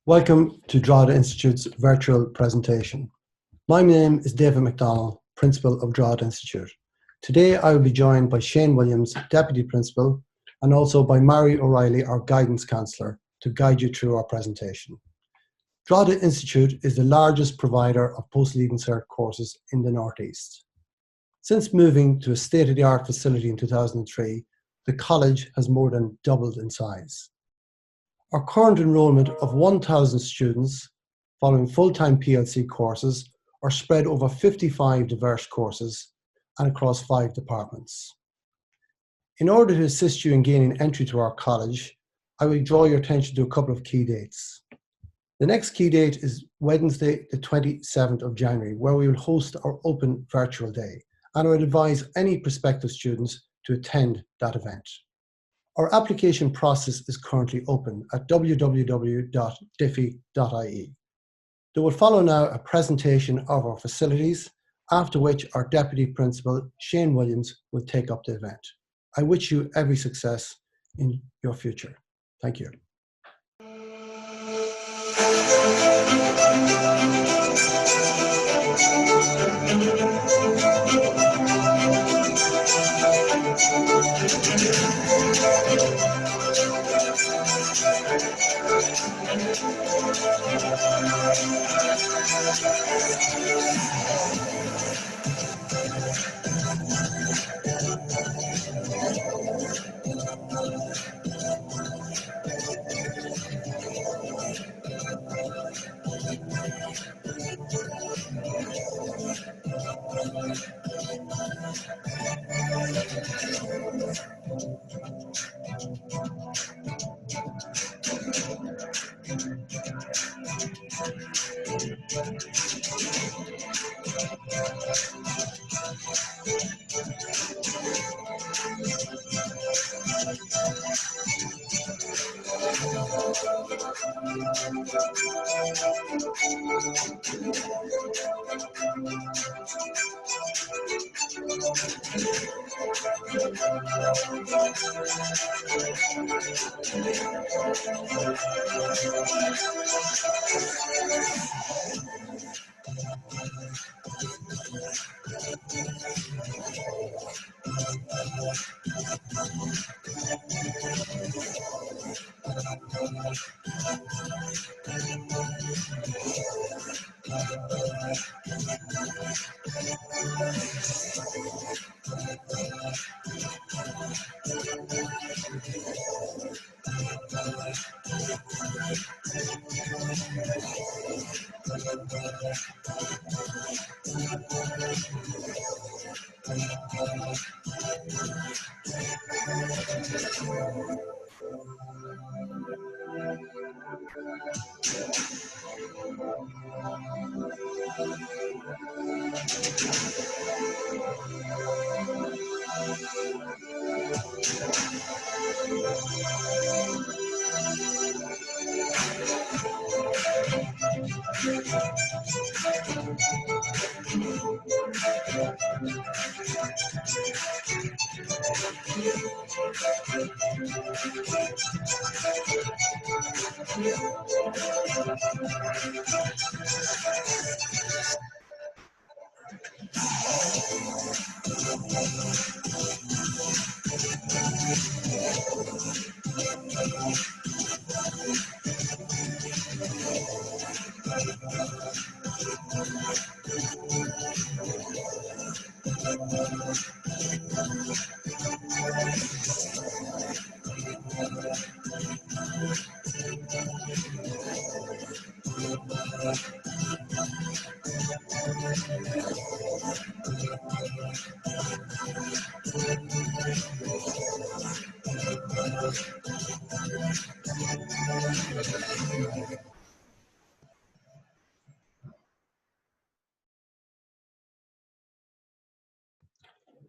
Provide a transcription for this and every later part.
Welcome to Drogheda Institute's virtual presentation. My name is David MacDonald, Principal of Drogheda Institute. Today I will be joined by Shane Williams, Deputy Principal, and also by Mary O'Reilly, our Guidance Counsellor, to guide you through our presentation. Drogheda Institute is the largest provider of post-leaving cert courses in the North East. Since moving to a state-of-the-art facility in 2003, the college has more than doubled in size. Our current enrolment of 1,000 students following full-time PLC courses are spread over 55 diverse courses and across 5 departments. In order to assist you in gaining entry to our college, I will draw your attention to a couple of key dates. The next key date is Wednesday, the 27th of January, where we will host our open virtual day, and I would advise any prospective students to attend that event. Our application process is currently open at www.dife.ie. There will follow now a presentation of our facilities, after which our Deputy Principal, Shane Williams, will take up the event. I wish you every success in your future. Thank you.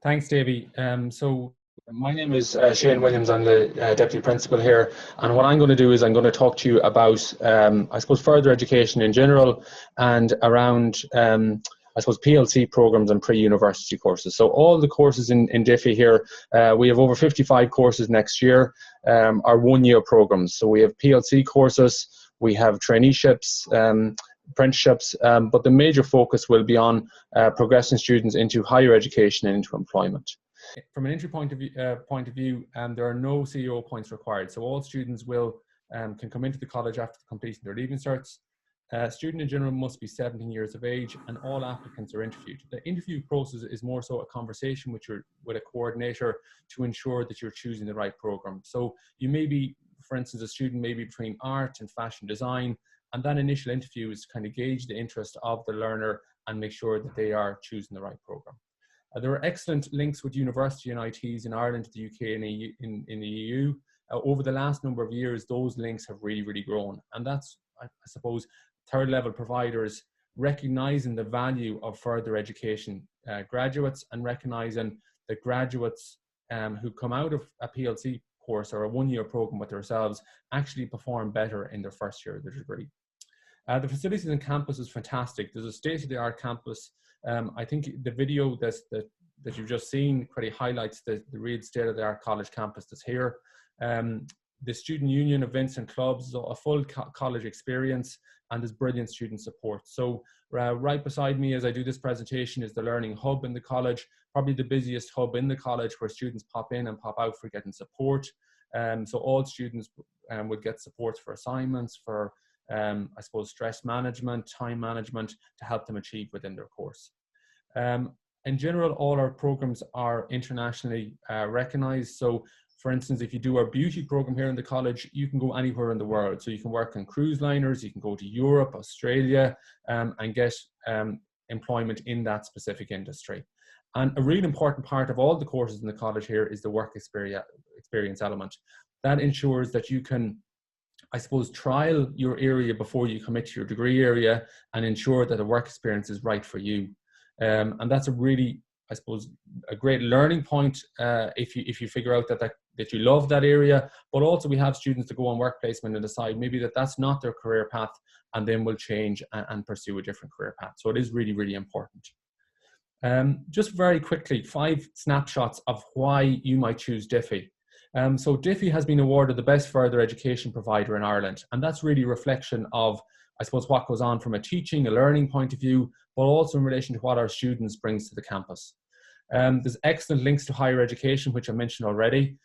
Thanks, Davey. So my name is Shane Williams. I'm the Deputy Principal here. And what I'm going to do is I'm going to talk to you about, I suppose, further education in general and around, I suppose, PLC programs and pre-university courses. So all the courses in DIFE here, we have over 55 courses next year, are one-year programs. So we have PLC courses, we have traineeships, apprenticeships, but the major focus will be on progressing students into higher education and into employment. From an entry point of view, there are no CEO points required, so all students can come into the college after completing their leaving certs. Student in general must be 17 years of age, and all applicants are interviewed. The interview process is more so a conversation with a coordinator to ensure that you're choosing the right program. So you may be, for instance, a student may be between art and fashion design, and that initial interview is kind of gauge the interest of the learner and make sure that they are choosing the right program. There are excellent links with university and ITs in Ireland, the UK, and in the EU. Over the last number of years, those links have really grown, and that's, I suppose, third level providers recognizing the value of further education graduates, and recognizing that graduates who come out of a PLC course or a one-year program with themselves actually perform better in their first year of their degree. The facilities on campus is fantastic. There's a state-of-the-art campus. I think the video that you've just seen pretty highlights the real state-of-the-art college campus that's here. The student union events and clubs, a full college experience, and there's brilliant student support. So right beside me as I do this presentation is the learning hub in the college, probably the busiest hub in the college, where students pop in and pop out for getting support. So all students would get support for assignments, for I suppose stress management, time management, to help them achieve within their course. In general, all our programs are internationally recognized. So for instance, if you do our beauty program here in the college, you can go anywhere in the world. So you can work on cruise liners, you can go to Europe, Australia, and get employment in that specific industry. And a really important part of all the courses in the college here is the work experience element. That ensures that you can, I suppose, trial your area before you commit to your degree area and ensure that the work experience is right for you. And that's a really, I suppose, a great learning point if you figure out that you love that area. But also we have students that go on work placement and decide maybe that's not their career path, and then will change and pursue a different career path. So it is really important. Just very quickly, 5 snapshots of why you might choose DIFE. So DIFE has been awarded the best further education provider in Ireland, and that's really a reflection of, I suppose, what goes on from a teaching, a learning point of view, but also in relation to what our students brings to the campus. There's excellent links to higher education, which I mentioned already.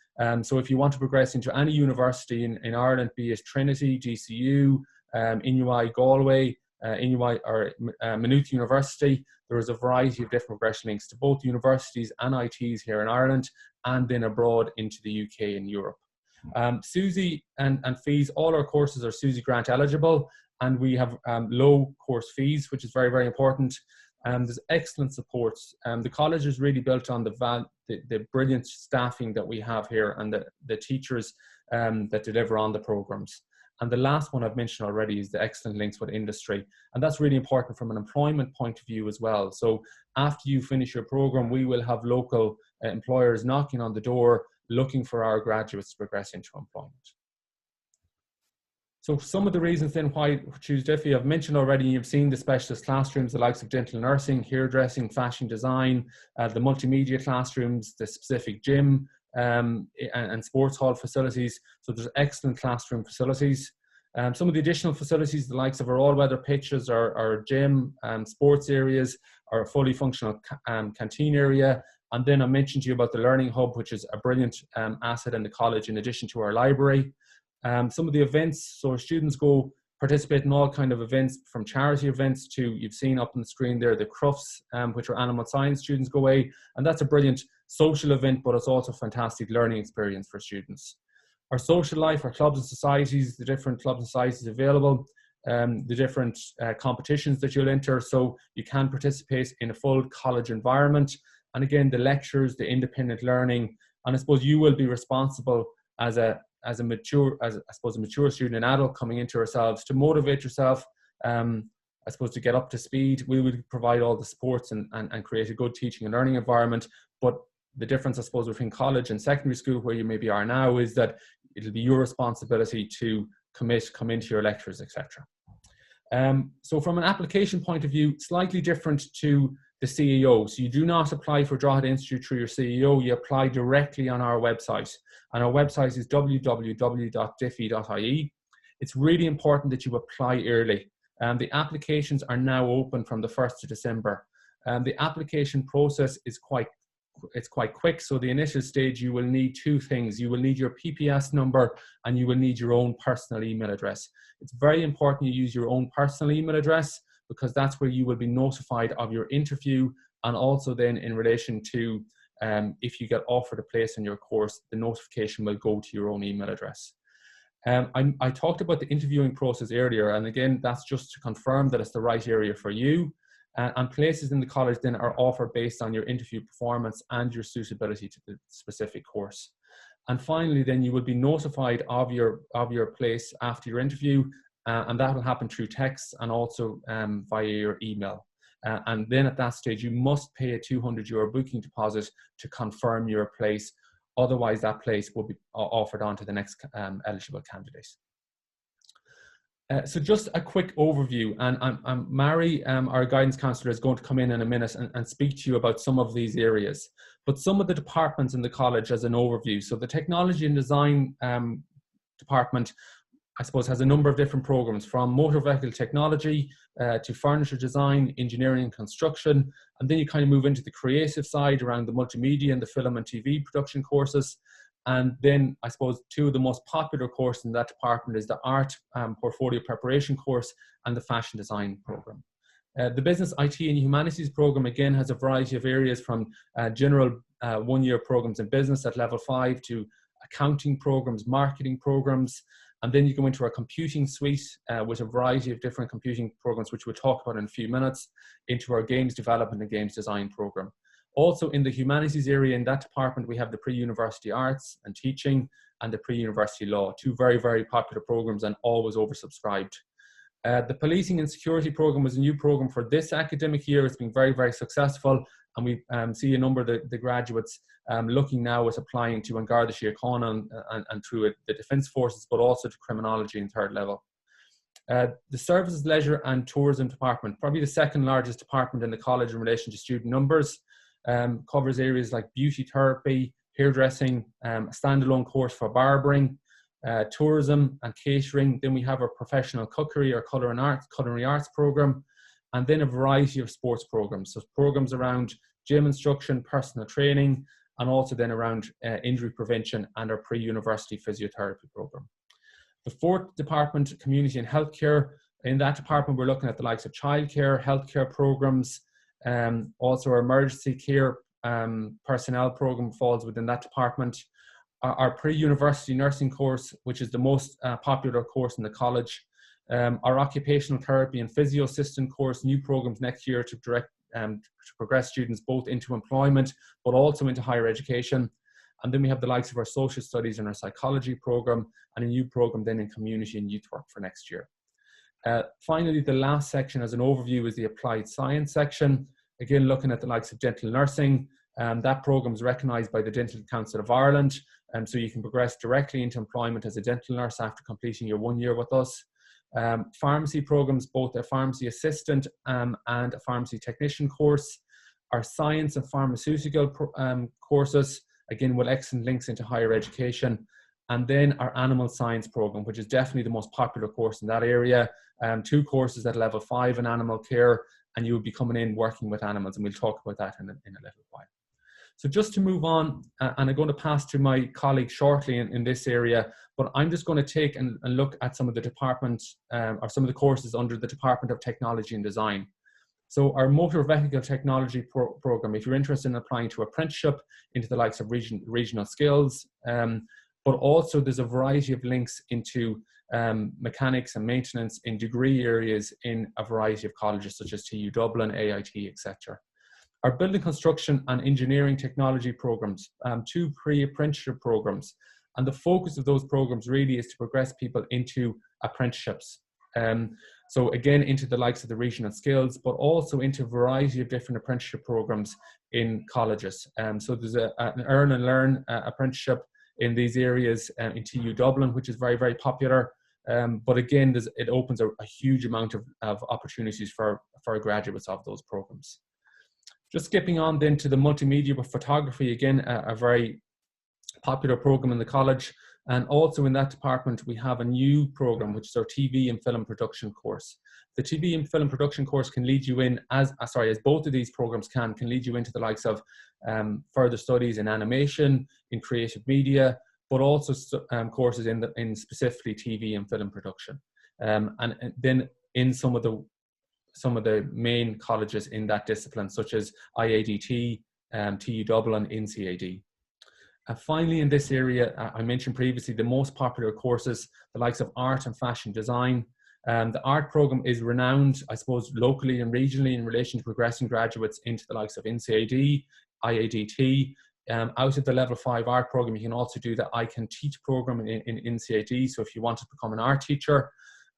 So if you want to progress into any university in Ireland, be it Trinity, GCU, INUI Galway, INUI or Maynooth University, there is a variety of different progression links to both universities and ITs here in Ireland, and then abroad into the UK and Europe. SUSI and fees, all our courses are SUSI grant eligible, and we have low course fees, which is very important. There's excellent supports. The college is really built on the brilliant staffing that we have here, and the teachers that deliver on the programs. And the last one I've mentioned already is the excellent links with industry. And that's really important from an employment point of view as well. So after you finish your program, we will have local employers knocking on the door, looking for our graduates to progress into employment. So some of the reasons then why choose DIFE, I've mentioned already. You've seen the specialist classrooms, the likes of dental nursing, hairdressing, fashion design, the multimedia classrooms, the specific gym, and sports hall facilities. So there's excellent classroom facilities. Some of the additional facilities, the likes of our all-weather pitches, our gym, sports areas, our fully functional canteen area. And then I mentioned to you about the Learning Hub, which is a brilliant asset in the college in addition to our library. Some of the events, so our students go participate in all kind of events, from charity events to, you've seen up on the screen there, the Crufts, which are animal science students go away. And that's a brilliant social event, but it's also a fantastic learning experience for students. Our social life, our clubs and societies, the different clubs and societies available, the different competitions that you'll enter, so you can participate in a full college environment. And again, the lectures, the independent learning, and I suppose you will be responsible as a mature student and adult coming into ourselves to motivate yourself, I suppose, to get up to speed. We would provide all the supports and create a good teaching and learning environment. But the difference, I suppose, between college and secondary school, where you maybe are now, is that it'll be your responsibility to come into your lectures, etc. So from an application point of view, slightly different to the CEO. So you do not apply for Drogheda Institute through your CEO, you apply directly on our website. And our website is www.dife.ie. it's really important that you apply early. The applications are now open from the 1st of December. The application process is quite quick. So the initial stage, you will need two things. You will need your PPS number and you will need your own personal email address. It's very important you use your own personal email address, because that's where you will be notified of your interview, and also then in relation to if you get offered a place in your course, the notification will go to your own email address. I talked about the interviewing process earlier, and again, that's just to confirm that it's the right area for you. And places in the college then are offered based on your interview performance and your suitability to the specific course. And finally, then you will be notified of your place after your interview, and that will happen through text and also via your email. And then at that stage, you must pay a €200 booking deposit to confirm your place. Otherwise, that place will be offered on to the next eligible candidate. So just a quick overview, and Mary, our guidance counsellor, is going to come in a minute and speak to you about some of these areas. But some of the departments in the college as an overview. So the technology and design department, I suppose, has a number of different programs, from motor vehicle technology to furniture design, engineering and construction. And then you kind of move into the creative side around the multimedia and the film and TV production courses. And then I suppose two of the most popular courses in that department is the art portfolio preparation course and the fashion design program. The business, IT and humanities program, again, has a variety of areas, from general one-year programs in business at level 5 to accounting programs, marketing programs. And then you go into our computing suite with a variety of different computing programs, which we'll talk about in a few minutes, into our games development and games design program. Also in the humanities area, in that department, we have the pre-university arts and teaching and the pre-university law, two very, very popular programs and always oversubscribed. The policing and security program was a new program for this academic year. It's been very, very successful, and we see a number of the graduates looking now at applying to An Garda Síochána and through the Defence Forces, but also to criminology in third level. The services, leisure and tourism department, probably the second largest department in the college in relation to student numbers, covers areas like beauty therapy, hairdressing, a standalone course for barbering, tourism and catering. Then we have our professional cookery or culinary arts program, and then a variety of sports programs. So programs around gym instruction, personal training, and also then around injury prevention and our pre-university physiotherapy program. The fourth department, community and healthcare. In that department, we're looking at the likes of childcare, healthcare programs. Also our emergency care personnel program falls within that department. Our pre-university nursing course, which is the most popular course in the college. Our occupational therapy and physio assistant course, new programs next year to progress students both into employment, but also into higher education. And then we have the likes of our social studies and our psychology program, and a new program then in community and youth work for next year. Finally, the last section as an overview is the applied science section. Again, looking at the likes of dental nursing. That program is recognised by the Dental Council of Ireland, so you can progress directly into employment as a dental nurse after completing your 1 year with us. Pharmacy programs, both a pharmacy assistant and a pharmacy technician course. Our science and pharmaceutical courses, again with excellent links into higher education. And then our animal science program, which is definitely the most popular course in that area. 2 courses at level 5 in animal care, and you will be coming in working with animals, and we'll talk about that in a little while. So just to move on, and I'm going to pass to my colleague shortly in this area, but I'm just going to take and look at some of the departments or some of the courses under the Department of Technology and Design. So our motor vehicle technology program, if you're interested in applying to apprenticeship into the likes of regional skills, but also there's a variety of links into mechanics and maintenance in degree areas in a variety of colleges such as TU Dublin, AIT, etc. Our building construction and engineering technology programs, 2 pre-apprenticeship programs, and the focus of those programs really is to progress people into apprenticeships. So again, into the likes of the regional skills, but also into a variety of different apprenticeship programs in colleges. So there's an earn and learn apprenticeship in these areas in TU Dublin, which is very, very popular. But again, it opens a huge amount of opportunities for graduates of those programs. Just skipping on then to the multimedia with photography, again, a very popular program in the college. And also in that department, we have a new program, which is our TV and film production course. The TV and film production course can lead you in, as both of these programs can lead you into the likes of further studies in animation, in creative media, but also courses in specifically TV and film production. And then in some of the main colleges in that discipline, such as IADT, TU Dublin, NCAD. Finally, in this area, I mentioned previously the most popular courses, the likes of art and fashion design. The art program is renowned, I suppose, locally and regionally in relation to progressing graduates into the likes of NCAD, IADT. Out of the level 5 art program, you can also do the I Can Teach program in NCAD. So if you want to become an art teacher.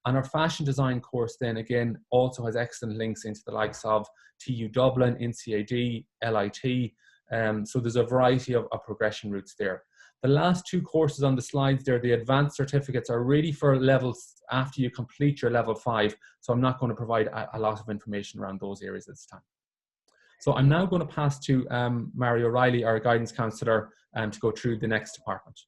And our fashion design course then again also has excellent links into the likes of TU Dublin, NCAD, LIT. So there's a variety of progression routes there. The last 2 courses on the slides there, the advanced certificates, are really for levels after you complete your level 5. So I'm not going to provide a lot of information around those areas at this time. So I'm now going to pass to Mary O'Reilly, our guidance counsellor, to go through the next department.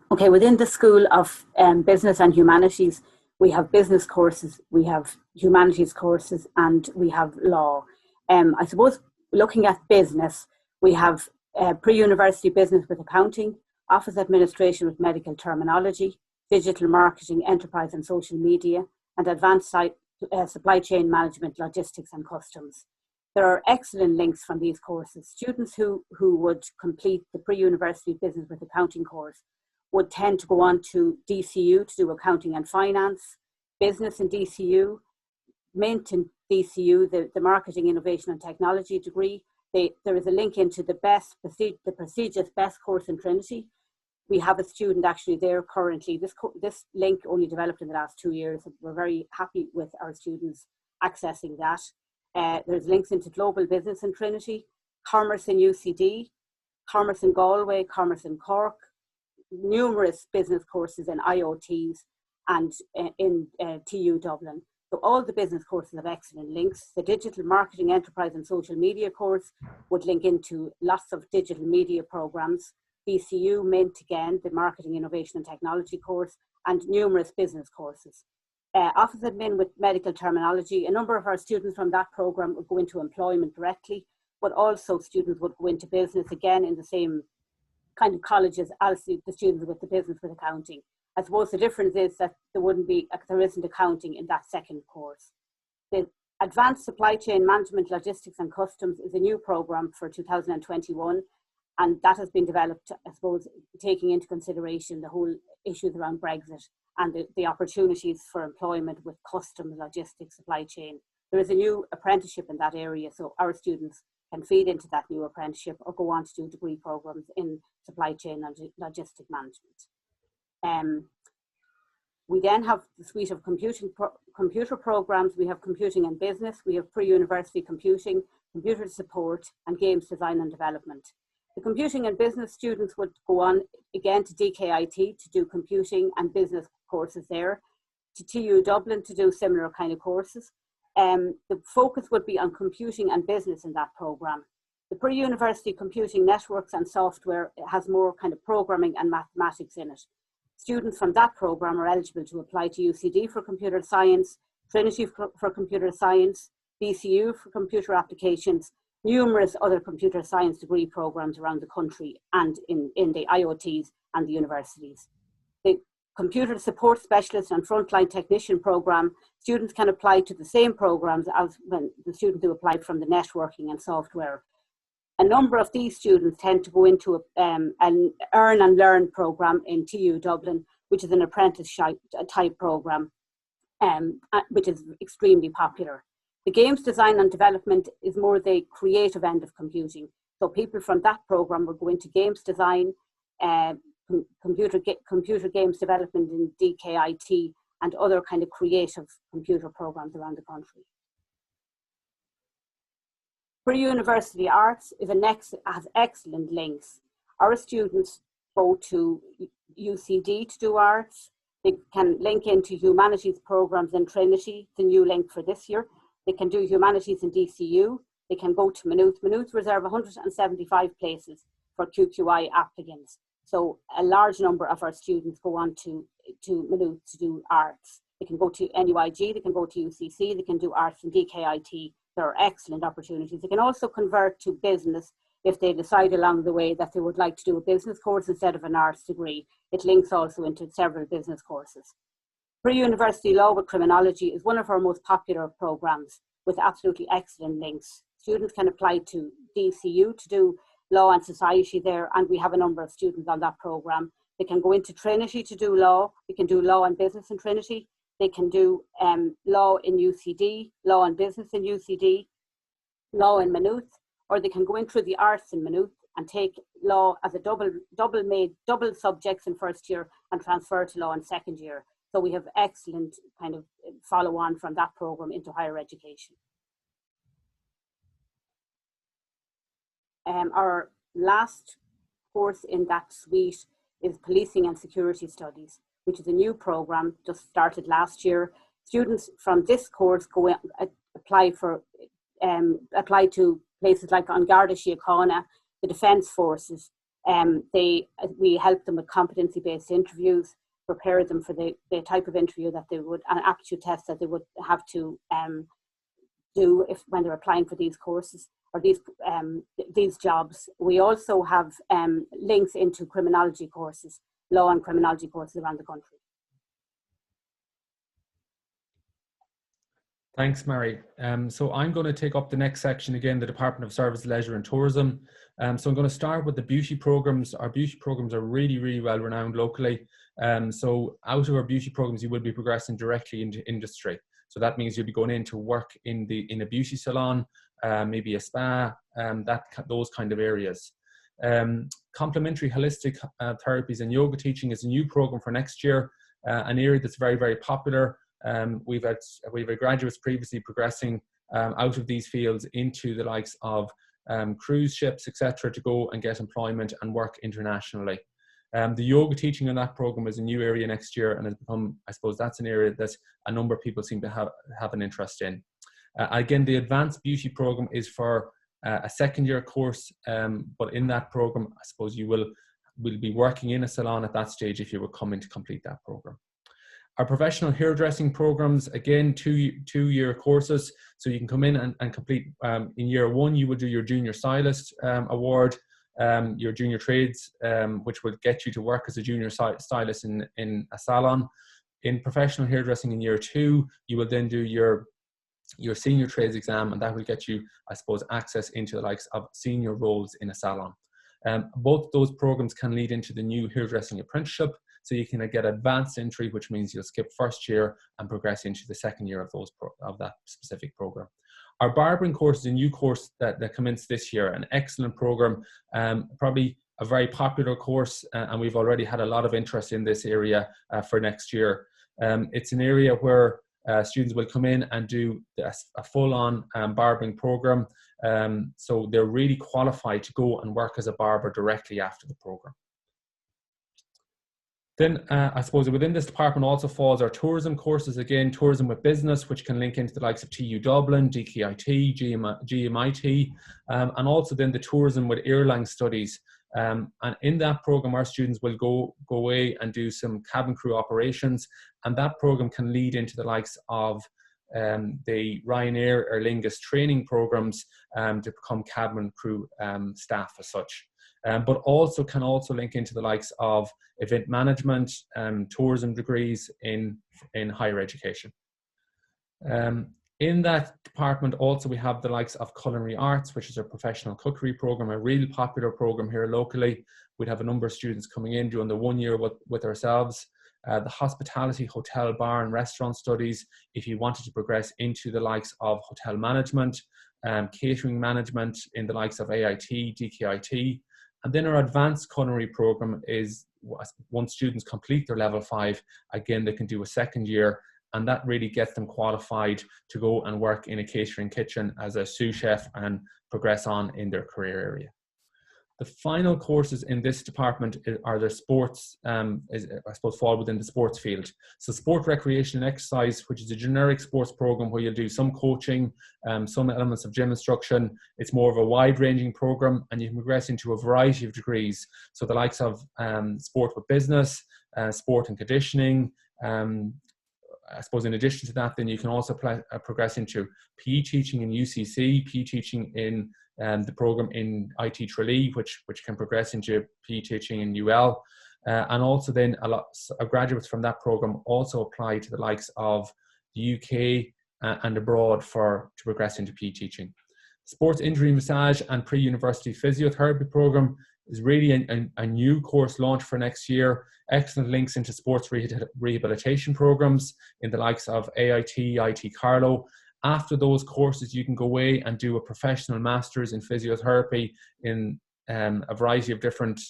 Okay, within the School of Business and Humanities, we have business courses, we have humanities courses, and we have law. I suppose looking at business, we have pre-university business with accounting, office administration with medical terminology, digital marketing, enterprise and social media, and advanced supply chain management, logistics and customs. There are excellent links from these courses. Students who would complete the pre-university business with accounting course would tend to go on to DCU to do accounting and finance, business in DCU, Mint in DCU, the marketing, innovation and technology degree. There is a link into the prestigious BEST course in Trinity. We have a student actually there currently. This link only developed in the last 2 years. We're very happy with our students accessing that. There's links into global business in Trinity, commerce in UCD, commerce in Galway, commerce in Cork, numerous business courses in IoTs and in TU Dublin. So all the business courses have excellent links. The digital marketing, enterprise and social media course would link into lots of digital media programs. BCU, Mint again, the marketing, innovation and technology course, and numerous business courses. Office admin with medical terminology. A number of our students from that program would go into employment directly, but also students would go into business again in the same kind of colleges as the students with the business with accounting. I suppose the difference is that there isn't accounting in that second course. The Advanced Supply Chain Management, Logistics and Customs is a new program for 2021, and that has been developed, I suppose, taking into consideration the whole issues around Brexit and the opportunities for employment with customs, logistics, supply chain. There is a new apprenticeship in that area, so our students can feed into that new apprenticeship or go on to do degree programs in supply chain and logistic management. We then have the suite of computer programs. We have computing and business, we have pre-university computing, computer support, and games design and development. The computing and business students would go on again to DKIT to do computing and business courses there, to TU Dublin to do similar kind of courses. The focus would be on computing and business in that program. The pre-university computing networks and software has more kind of programming and mathematics in it. Students from that program are eligible to apply to UCD for computer science, Trinity for computer science, BCU for computer applications, numerous other computer science degree programs around the country and in the IoTs and the universities. The computer support specialist and frontline technician program, students can apply to the same programs as when the students who applied from the networking and software. A number of these students tend to go into an Earn and Learn program in TU Dublin, which is an apprenticeship type program, which is extremely popular. The games design and development is more the creative end of computing. So people from that program will go into games design, computer games development in DKIT, and other kind of creative computer programs around the country. Pre-university arts has excellent links. Our students go to UCD to do arts. They can link into humanities programs in Trinity, the new link for this year. They can do humanities in DCU. They can go to Maynooth. Maynooth reserve 175 places for QQI applicants. So a large number of our students go on to Maynooth to do arts. They can go to NUIG, they can go to UCC, they can do arts in DKIT. There are excellent opportunities. They can also convert to business if they decide along the way that they would like to do a business course instead of an arts degree. It links also into several business courses. Pre-university law with criminology is one of our most popular programs with absolutely excellent links. Students can apply to DCU to do law and society there, and we have a number of students on that program. They can go into Trinity to do law. They can do law and business in Trinity. They can do law in UCD, law and business in UCD, law in Maynooth, or they can go in through the arts in Maynooth and take law as a double subjects in first year and transfer to law in second year. So we have excellent kind of follow on from that program into higher education. Our last course in that suite is Policing and Security Studies, which is a new program just started last year. Students from this course go apply to places like An Garda Síochána, the Defence Forces. We help them with competency-based interviews, prepare them for the type of interview that they would, an aptitude test that they would have to do when they're applying for these courses or these jobs. We also have links into criminology courses, law and criminology courses around the country. Thanks, Mary. So I'm going to take up the next section again, the Department of Service, Leisure and Tourism. So I'm going to start with the beauty programs. Our beauty programs are really, really well renowned locally. So out of our beauty programs, you will be progressing directly into industry. So that means you'll be going in to work in a beauty salon, maybe a spa, those kind of areas. Complementary holistic therapies and yoga teaching is a new program for next year, an area that's very, very popular. We've had graduates previously progressing out of these fields into the likes of cruise ships, etc., to go and get employment and work internationally. The yoga teaching in that program is a new area next year, and has become, I suppose, that's an area that a number of people seem to have an interest in. Again, the advanced beauty program is for a second-year course, but in that program, I suppose you will be working in a salon at that stage if you were coming to complete that program. Our professional hairdressing programs, again, two-year courses. So you can come in and complete, in year one, you would do your junior stylist award, your junior trades, which would get you to work as a junior stylist in a salon. In professional hairdressing in year two, you will then do your senior trades exam, and that will get you, I suppose, access into the likes of senior roles in a salon. Both those programs can lead into the new hairdressing apprenticeship. So you can get advanced entry, which means you'll skip first year and progress into the second year of that specific program. Our barbering course is a new course that commenced this year, an excellent program, probably a very popular course, and we've already had a lot of interest in this area for next year. It's an area where students will come in and do a full-on barbering program, so they're really qualified to go and work as a barber directly after the program. Then I suppose within this department also falls our tourism courses, again, tourism with business, which can link into the likes of TU Dublin, DKIT, GMIT, and also then the tourism with airline studies. And in that program, our students will go away and do some cabin crew operations, and that program can lead into the likes of the Ryanair, Aer Lingus training programs to become cabin crew staff as such. But also can link into the likes of event management, tourism degrees in higher education. In that department also we have the likes of culinary arts, which is a professional cookery program, a really popular program here locally. We'd have a number of students coming in doing the 1 year with ourselves. The hospitality, hotel, bar and restaurant studies, if you wanted to progress into the likes of hotel management, catering management in the likes of AIT, DKIT. And then our advanced culinary program is once students complete their level 5, again, they can do a second year, and that really gets them qualified to go and work in a catering kitchen as a sous chef and progress on in their career area. The final courses in this department are the sports, I suppose, fall within the sports field. So sport, recreation and exercise, which is a generic sports program where you'll do some coaching, some elements of gym instruction. It's more of a wide-ranging program, and you can progress into a variety of degrees. So the likes of sport with business, sport and conditioning. I suppose in addition to that, then you can also progress into PE teaching in UCC, PE teaching in the program in IT Tralee, which can progress into PE teaching in UL. And also then a lot of graduates from that program also apply to the likes of the UK and abroad to progress into PE teaching. Sports injury massage and pre-university physiotherapy program is really a new course launch for next year. Excellent links into sports rehabilitation programs in the likes of AIT, IT Carlow. After those courses, you can go away and do a professional master's in physiotherapy in a variety of different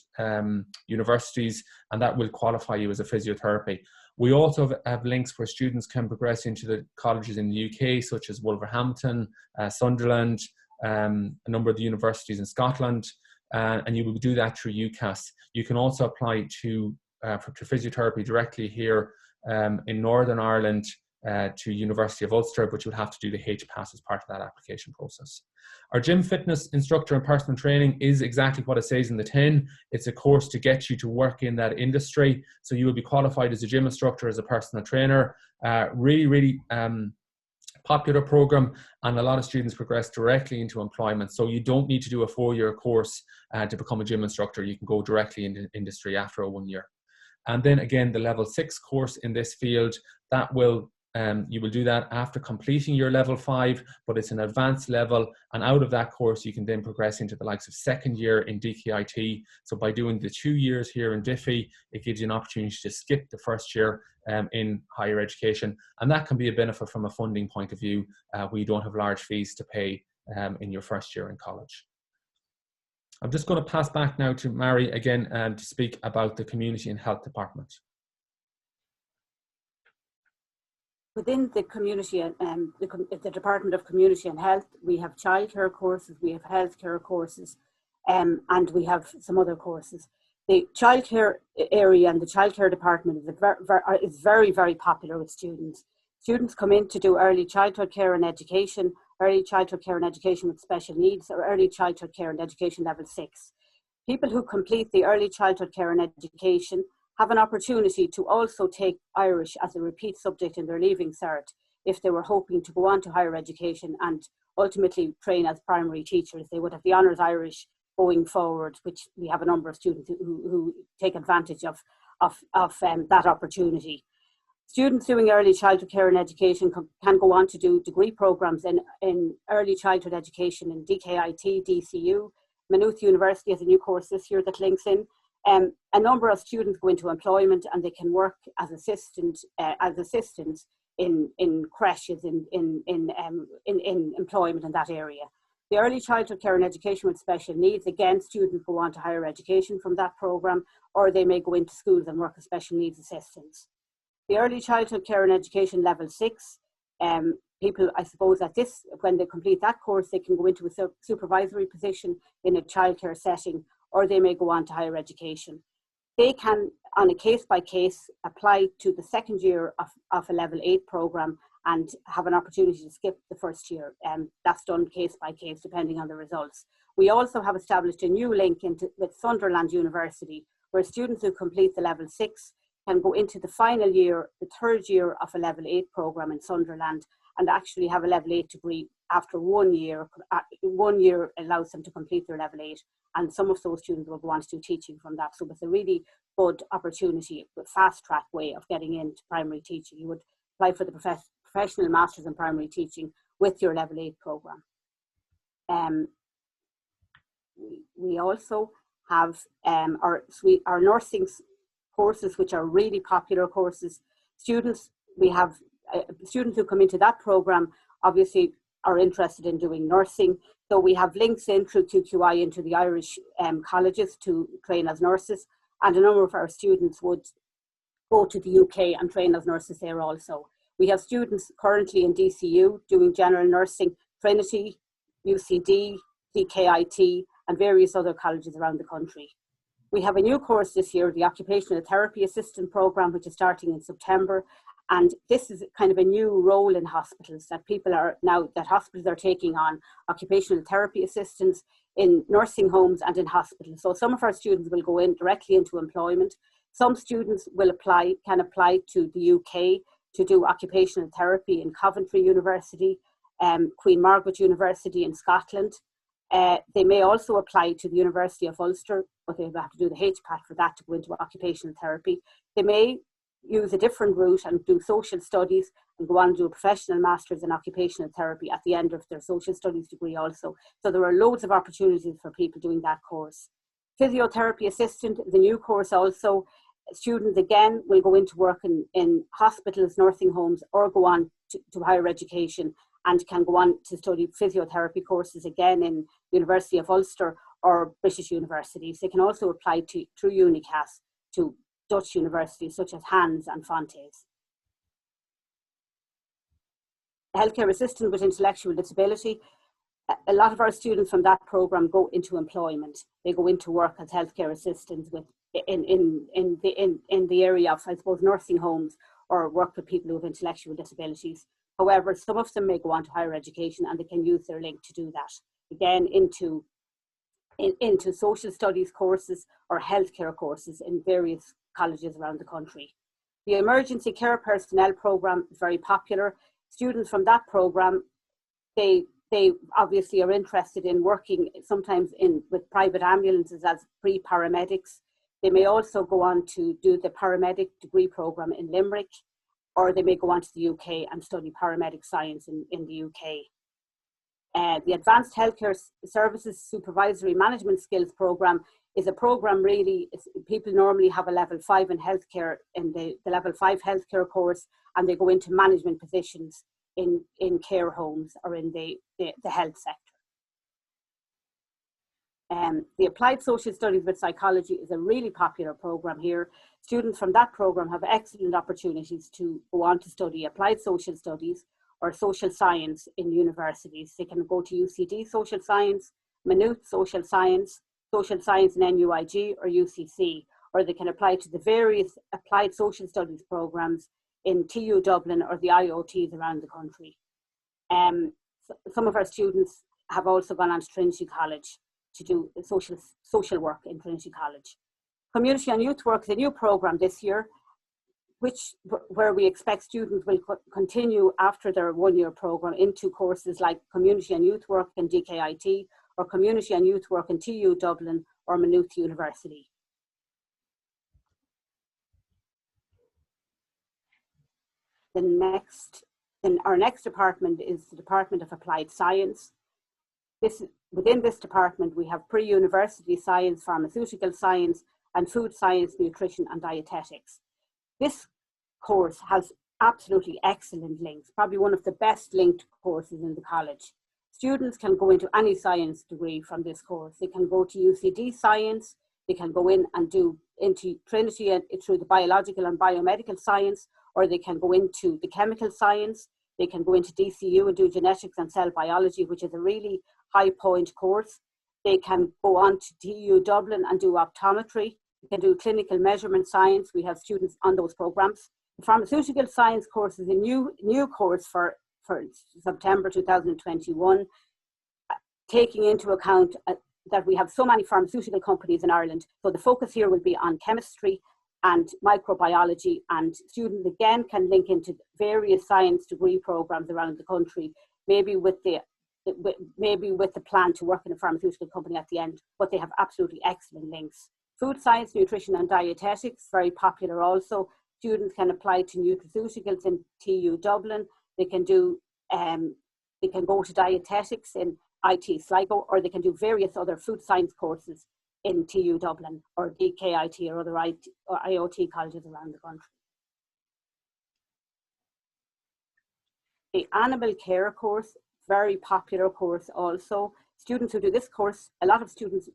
universities, and that will qualify you as a physiotherapy. We also have links where students can progress into the colleges in the UK, such as Wolverhampton, Sunderland, a number of the universities in Scotland, and you will do that through UCAS. You can also apply to physiotherapy directly here in Northern Ireland to University of Ulster, but you'll have to do the HPAS as part of that application process. Our gym fitness instructor and personal training is exactly what it says in the tin. It's a course to get you to work in that industry. So you will be qualified as a gym instructor, as a personal trainer. Really popular program, and a lot of students progress directly into employment. So you don't need to do a 4-year course to become a gym instructor. You can go directly into industry after a 1 year. And then again, the level 6 course in this field, that will you will do that after completing your level 5, but it's an advanced level, and out of that course you can then progress into the likes of second year in DKIT. So by doing the 2 years here in DIFE, it gives you an opportunity to skip the first year in higher education, and that can be a benefit from a funding point of view. We don't have large fees to pay in your first year in college. I'm just going to pass back now to Mary again to speak about the Community and Health Department. Within the community, the Department of Community and Health, we have childcare courses, we have healthcare courses, and we have some other courses. The childcare area and the childcare department is very, very popular with students. Students come in to do early childhood care and education, early childhood care and education with special needs, or early childhood care and education level 6. People who complete the early childhood care and education have an opportunity to also take Irish as a repeat subject in their Leaving Cert if they were hoping to go on to higher education and ultimately train as primary teachers. They would have the Honours Irish going forward, which we have a number of students who take advantage of that opportunity. Students doing early childhood care and education can go on to do degree programmes in early childhood education in DKIT, DCU. Maynooth University has a new course this year that links in. A number of students go into employment and they can work as assistants in creches, in employment in that area. The early childhood care and education with special needs, again, students go on to higher education from that programme, or they may go into schools and work as special needs assistants. The early childhood care and education level 6, people, I suppose, when they complete that course, they can go into a supervisory position in a childcare setting, or they may go on to higher education. They can, on a case-by-case, apply to the second year of a level 8 programme and have an opportunity to skip the first year. That's done case-by-case, depending on the results. We also have established a new link with Sunderland University, where students who complete the level 6 can go into the final year, the third year of a level 8 programme in Sunderland, and actually have a level 8 degree after 1 year. 1 year allows them to complete their level 8, and some of those students will go on to do teaching from that. So it's a really good opportunity, a fast track way of getting into primary teaching. You would apply for the professional masters in primary teaching with your level 8 programme. We also have our nursing courses, which are really popular courses. We have students who come into that programme obviously are interested in doing nursing. So we have links in through QQI into the Irish colleges to train as nurses, and a number of our students would go to the UK and train as nurses there also. We have students currently in DCU doing general nursing, Trinity, UCD, DKIT, and various other colleges around the country. We have a new course this year, the Occupational Therapy Assistant Programme, which is starting in September. And this is kind of a new role in hospitals that hospitals are taking on occupational therapy assistants in nursing homes and in hospitals. So some of our students will go in directly into employment. Some students can apply to the UK to do occupational therapy in Coventry University, Queen Margaret University in Scotland. They may also apply to the University of Ulster, but they will have to do the HPAT for that to go into occupational therapy. They may use a different route and do social studies and go on and do a professional master's in occupational therapy at the end of their social studies degree also. So there are loads of opportunities for people doing that course. Physiotherapy assistant is a new course also. Students again will go into work in hospitals, nursing homes, or go on to higher education and can go on to study physiotherapy courses again in University of Ulster or British universities. They can also apply through UNICAS to Dutch universities such as Hans and Fontes. A healthcare assistant with intellectual disability. A lot of our students from that programme go into employment. They go into work as healthcare assistants in the area of, I suppose, nursing homes or work with people who have intellectual disabilities. However, some of them may go on to higher education and they can use their link to do that. Again, into social studies courses or healthcare courses in various colleges around the country. The emergency care personnel programme is very popular. Students from that programme, they obviously are interested in working sometimes with private ambulances as pre-paramedics. They may also go on to do the paramedic degree programme in Limerick, or they may go on to the UK and study paramedic science in the UK. The Advanced Healthcare Services Supervisory Management Skills Programme is a programme really, people normally have a level 5 in healthcare, in the level 5 healthcare course, and they go into management positions in care homes or in the health sector. The Applied Social Studies with Psychology is a really popular programme here. Students from that programme have excellent opportunities to go on to study applied social studies or social science in universities. They can go to UCD Social Science, Maynooth Social Science in NUIG or UCC, or they can apply to the various applied social studies programmes in TU Dublin or the IOTs around the country. Some of our students have also gone on to Trinity College to do social work in Trinity College. Community and Youth Work is a new programme this year, where we expect students will continue after their one-year programme into courses like Community and Youth Work in DKIT or Community and Youth Work in TU Dublin or Maynooth University. Our next department is the Department of Applied Science. Within this department, we have pre-university science, pharmaceutical science, and food science, nutrition, and dietetics. This course has absolutely excellent links, probably one of the best linked courses in the college. Students can go into any science degree from this course. They can go to UCD Science, they can go in and do into Trinity through the biological and biomedical science, or they can go into the chemical science. They can go into DCU and do genetics and cell biology, which is a really high point course. They can go on to TU Dublin and do optometry. They can do clinical measurement science. We have students on those programs. The pharmaceutical science course is a new course for September 2021, taking into account that we have so many pharmaceutical companies in Ireland. So the focus here will be on chemistry and microbiology, and students again can link into various science degree programs around the country, maybe with the plan to work in a pharmaceutical company at the end, but they have absolutely excellent links. Food science, nutrition and dietetics, very popular also. Students can apply to nutraceuticals in TU Dublin. They can go to dietetics in IT Sligo, or they can do various other food science courses in TU Dublin or DKIT or other IOT colleges around the country. The animal care course, very popular course also. Students who do this course, a lot of students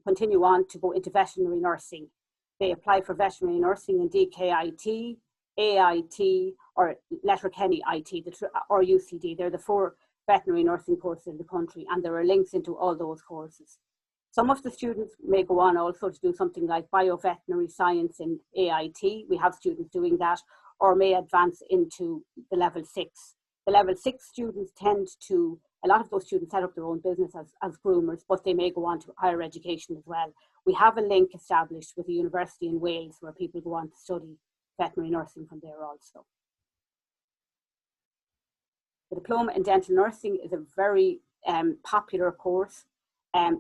continue on to go into veterinary nursing. They apply for veterinary nursing in DKIT, AIT, or Letterkenny IT, or UCD. They're the 4 veterinary nursing courses in the country, and there are links into all those courses. Some of the students may go on also to do something like bioveterinary science in AIT. We have students doing that, or may advance into the level 6. The level 6 students tend to, a lot of those students set up their own business as groomers, but they may go on to higher education as well. We have a link established with a university in Wales where people go on to study veterinary nursing from there also. The diploma in dental nursing is a very popular course.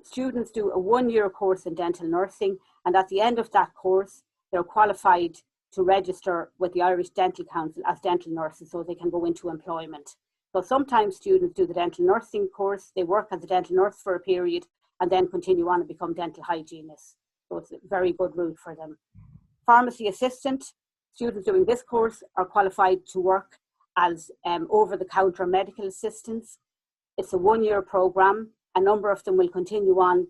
Students do a 1-year course in dental nursing, and at the end of that course, they're qualified to register with the Irish Dental Council as dental nurses so they can go into employment. So sometimes students do the dental nursing course, they work as a dental nurse for a period and then continue on and become dental hygienists. So it's a very good route for them. Pharmacy assistant, students doing this course are qualified to work as over-the-counter medical assistants. It's a 1-year programme. A number of them will continue on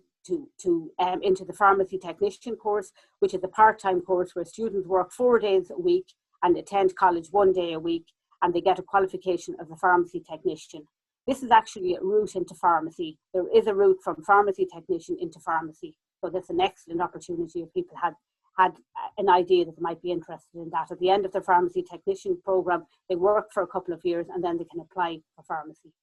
into the pharmacy technician course, which is a part-time course where students work 4 days a week and attend college 1 day a week, and they get a qualification as a pharmacy technician. This is actually a route into pharmacy. There is a route from pharmacy technician into pharmacy. So that's an excellent opportunity if people had an idea that they might be interested in that. At the end of their pharmacy technician program, they work for a couple of years and then they can apply for pharmacy.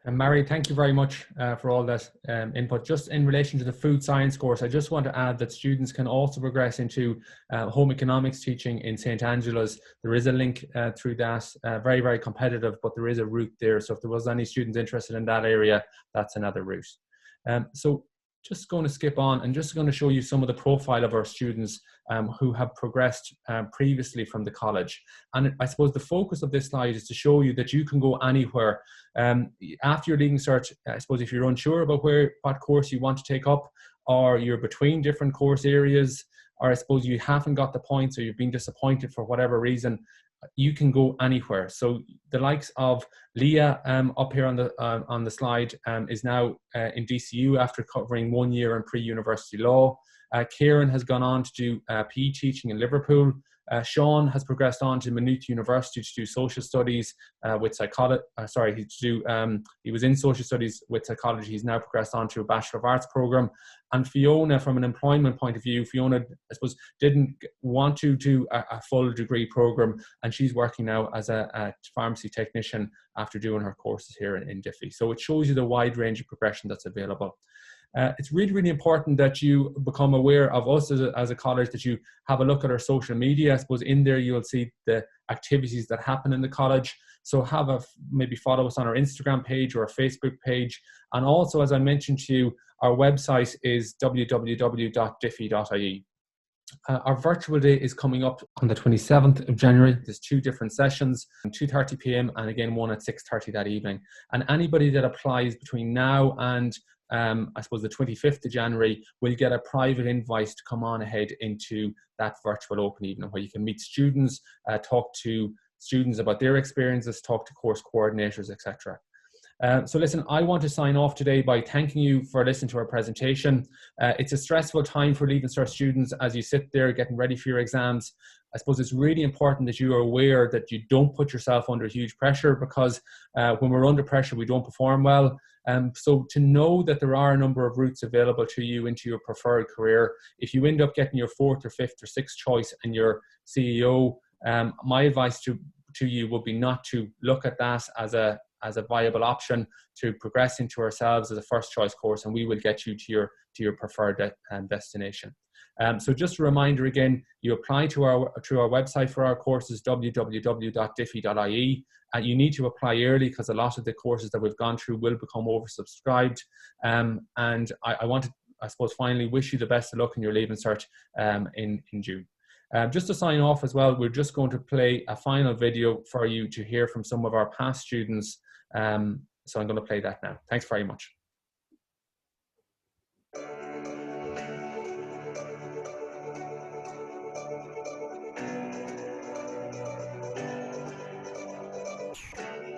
And Mary, thank you very much for all that input. Just in relation to the food science course, I just want to add that students can also progress into home economics teaching in St. Angela's. There is a link through that, very, very competitive, but there is a route there. So if there was any students interested in that area, that's another route. So just going to skip on and just going to show you some of the profile of our students who have progressed previously from the college. And I suppose the focus of this slide is to show you that you can go anywhere. After your Leaving Cert, I suppose if you're unsure about what course you want to take up, or you're between different course areas, or I suppose you haven't got the points or you've been disappointed for whatever reason, you can go anywhere. So the likes of Leah up here on the slide is now in DCU after covering 1 year in pre-university law. Kieran has gone on to do PE teaching in Liverpool. Sean has progressed on to Maynooth University to do social studies with psychology. He was in social studies with psychology. He's now progressed on to a Bachelor of Arts program. And Fiona, from an employment point of view, Fiona, I suppose, didn't want to do a full degree program, and she's working now as a pharmacy technician after doing her courses here in DIFE. So it shows you the wide range of progression that's available. It's really, really important that you become aware of us as a college, that you have a look at our social media. I suppose in there you'll see the activities that happen in the college. So maybe follow us on our Instagram page or our Facebook page. And also, as I mentioned to you, our website is www.diffie.ie. Our virtual day is coming up on the 27th of January. There's 2 different sessions, 2:30 p.m. and again one at 6:30 that evening. And anybody that applies between now and I suppose the 25th of January will get a private invite to come on ahead into that virtual open evening where you can meet students, talk to students about their experiences, talk to course coordinators, etc. So listen, I want to sign off today by thanking you for listening to our presentation. It's a stressful time for Leaving Cert students as you sit there getting ready for your exams. I suppose it's really important that you are aware that you don't put yourself under huge pressure, because when we're under pressure, we don't perform well. So to know that there are a number of routes available to you into your preferred career, if you end up getting your 4th or 5th or 6th choice and your CEO, my advice to you would be not to look at that as a viable option, to progress into ourselves as a first choice course, and we will get you to your preferred destination. So just a reminder again, you apply through our website for our courses, www.diffie.ie. You need to apply early because a lot of the courses that we've gone through will become oversubscribed. And I want to, I suppose, finally wish you the best of luck in your Leaving Cert in June. Just to sign off as well, we're just going to play a final video for you to hear from some of our past students. So I'm going to play that now. Thanks very much.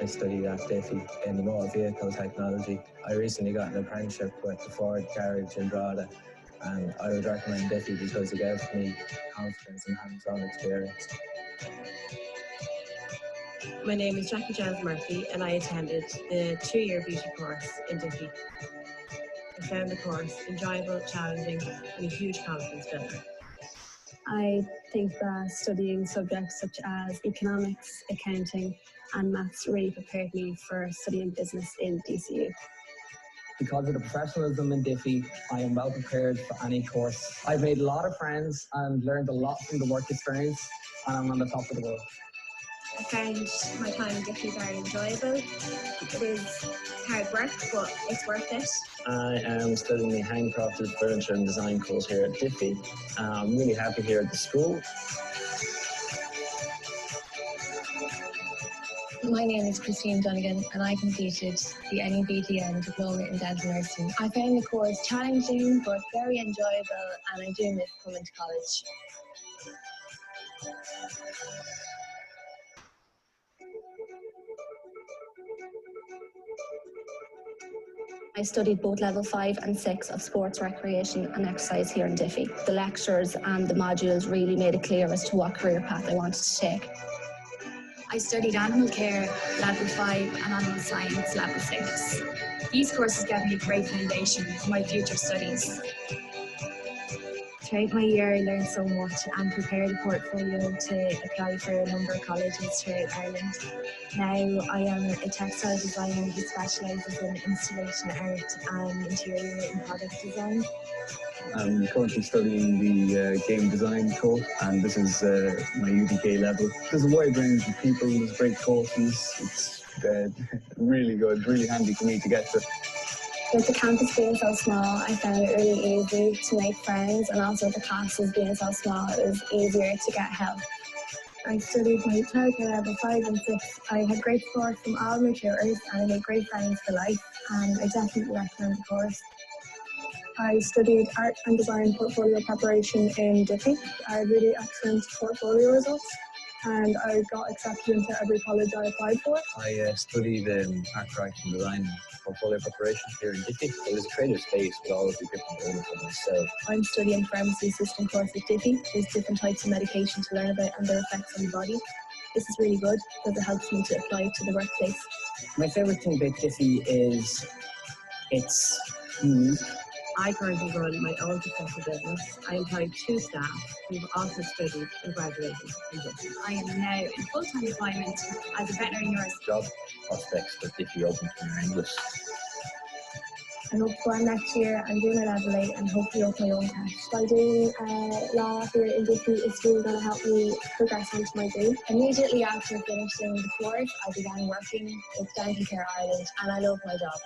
I studied at DIFE in the motor vehicle technology. I recently got an apprenticeship with the Ford garage in Drogheda, and I would recommend DIFE because it gave me confidence and hands-on experience. My name is Jackie Giles Murphy, and I attended the 2-year beauty course in DIFE. I found the course enjoyable, challenging and a huge confidence builder. I think that studying subjects such as economics, accounting and maths really prepared me for studying business in DCU. Because of the professionalism in DIFE, I am well prepared for any course. I've made a lot of friends and learned a lot from the work experience, and I'm on the top of the world. I found my time in DIFE very enjoyable. It is hard work, but it's worth it. I am studying the handcrafted furniture and design course here at DIFE. I'm really happy here at the school. My name is Christine Dunnigan and I completed the NEBDN Diploma in Dental Nursing. I found the course challenging but very enjoyable and I do miss coming to college. I studied both level 5 and 6 of sports, recreation and exercise here in DIFE. The lectures and the modules really made it clear as to what career path I wanted to take. I studied animal care level 5 and animal science level 6. These courses gave me a great foundation for my future studies. Throughout my year I learned so much and prepared a portfolio to apply for a number of colleges throughout Ireland. Now I am a textile designer who specialises in installation art and interior and product design. I'm currently studying the game design course, and this is my UDK level. There's a wide range of people, there's great courses. It's really good, really handy for me to get to. With the campus being so small, I found it really easy to make friends, and also the classes being so small, it was easier to get help. I studied my childcare level 5 and 6. I had great support from all my tutors and I made great friends for life, and I definitely recommend the course. I studied art and design portfolio preparation in DIFE. I had really excellent portfolio results and I got accepted into every college I applied for. I studied art, craft and design portfolio preparation here in DIFE. It was a creative space with all of the different elements of myself. I'm studying pharmacy assistant course at DIFE. There's different types of medication to learn about and their effects on the body. This is really good because it helps me to apply to the workplace. My favourite thing about DIFE is it's unique. I currently run my own successful business. I employ 2 staff who have also studied and graduated in DIFE. I am now in full-time employment as a veterinary nurse. Job prospects that DIFE open to are endless. I hope to go on next year and do my level 8 and hopefully open my own cash. By doing law here in DIFE, it's really going to help me progress onto my dream. Immediately after finishing the course, I began working with Dental Care Ireland and I love my job.